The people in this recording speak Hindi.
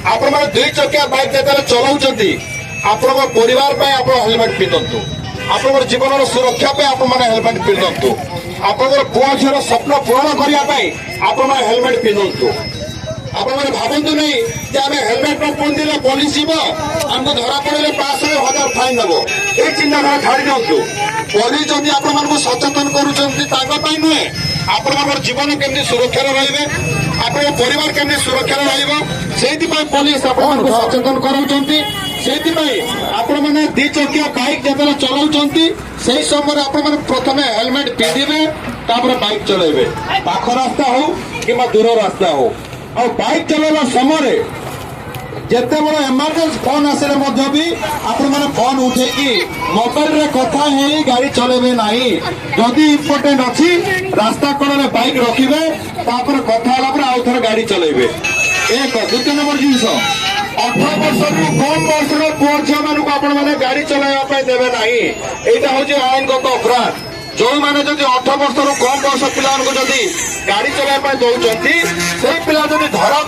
आपण मैंने दुई चकिया बाइक जो चलाऊँच आपण परिवार आप हेलमेट पिंधतु आप जीवन सुरक्षा आपण मैंने हेलमेट पिंधतु आप पुआ झीर स्वप्न पूरण करने आप हेलमेट पिंधतु आपण मैंने भावतु नहीं कि आम हेलमेट न पिंधिले पुलिस आमको धरा पड़े 500,000 फाइन दब ये चिंताधारा छाड़ी दिंतु पुलिस जदि आपको सचेतन करुँच नुहे आप जीवन केमती सुरक्षा रे आप परिवार केमती सुरक्षा रही पुलिस आपको सचेतन कराऊँच आपण मैंने दी चकिया बाइक जो चलाऊँच से समय आप प्रथम हेलमेट पिंधे बाइक चलेबे पाख रास्ता हो कि दूर रास्ता हो और बाइक चलाइला समय जिते बड़ एमरजेंसी फोन आसिले भी आपण मैंने फोन उठेकी मोबाइल रे कथा है गाड़ी चलेबे नहीं जदि इम्पोर्टेंट अच्छी रास्ता कड़े बाइक रखिबे तापर कथा होला आउ थे गाड़ी चलेबे एक द्वितीय नंबर जिनस 18 वर्ष रु कम वर्षर पुआ झील मानक आपण मैंने गाड़ी चलाइबा देवे नहीं यहाँ हूँ आईनगत अपराध जो मैंने जब 18 वर्ष रु कम वर्ष पिला गाड़ी चलाइबा दौरान से पिला जब धरा